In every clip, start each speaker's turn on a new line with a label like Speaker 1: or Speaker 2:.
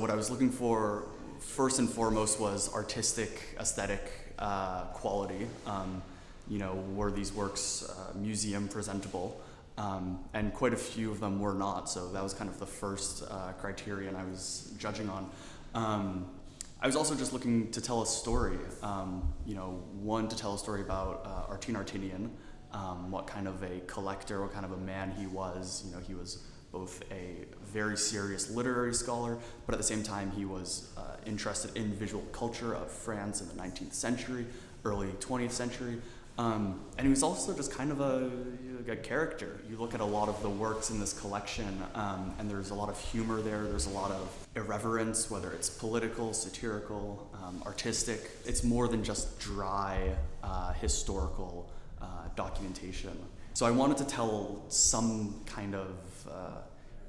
Speaker 1: what I was looking for first and foremost was artistic, aesthetic quality. Were these works museum presentable? And quite a few of them were not, so that was kind of the first criterion I was judging on. I was also just looking to tell a story, one, to tell a story about Artine Artinian, what kind of a collector, what kind of a man he was. He was both a very serious literary scholar, but at the same time he was interested in visual culture of France in the 19th century, early 20th century. And he was also just kind of a character. You look at a lot of the works in this collection, and there's a lot of humor there. There's a lot of irreverence, whether it's political, satirical, artistic. It's more than just dry historical documentation. So I wanted to tell some kind of,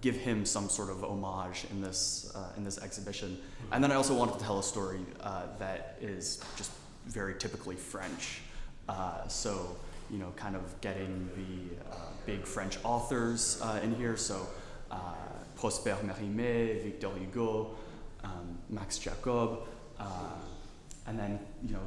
Speaker 1: give him some sort of homage in this exhibition. And then I also wanted to tell a story that is just very typically French. Kind of getting the big French authors in here. So Prosper Mérimée, Victor Hugo, Max Jacob, and then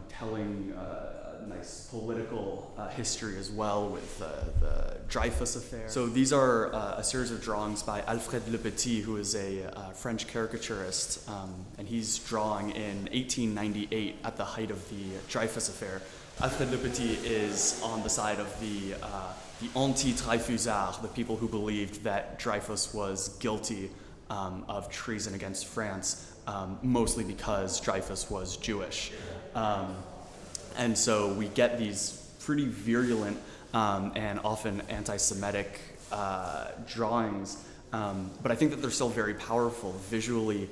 Speaker 1: telling a nice political history as well with the Dreyfus affair. So these are a series of drawings by Alfred Le Petit, who is a French caricaturist, and he's drawing in 1898 at the height of the Dreyfus affair. Alfred Le Petit is on the side of the anti-Dreyfusards, the people who believed that Dreyfus was guilty of treason against France, mostly because Dreyfus was Jewish. And so we get these pretty virulent and often anti-Semitic drawings, but I think that they're still very powerful visually.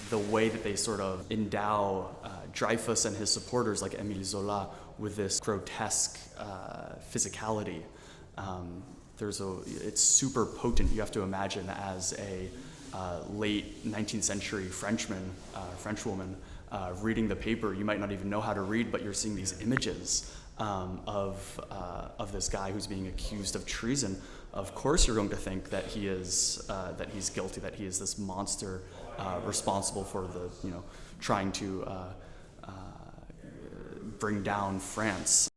Speaker 1: The way that they sort of endow Dreyfus and his supporters like Émile Zola with this grotesque physicality. It's super potent. You have to imagine as a late 19th century Frenchwoman reading the paper. You might not even know how to read, but you're seeing these images of this guy who's being accused of treason. Of course you're going to think that he's guilty, that he is this monster responsible for trying to bring down France.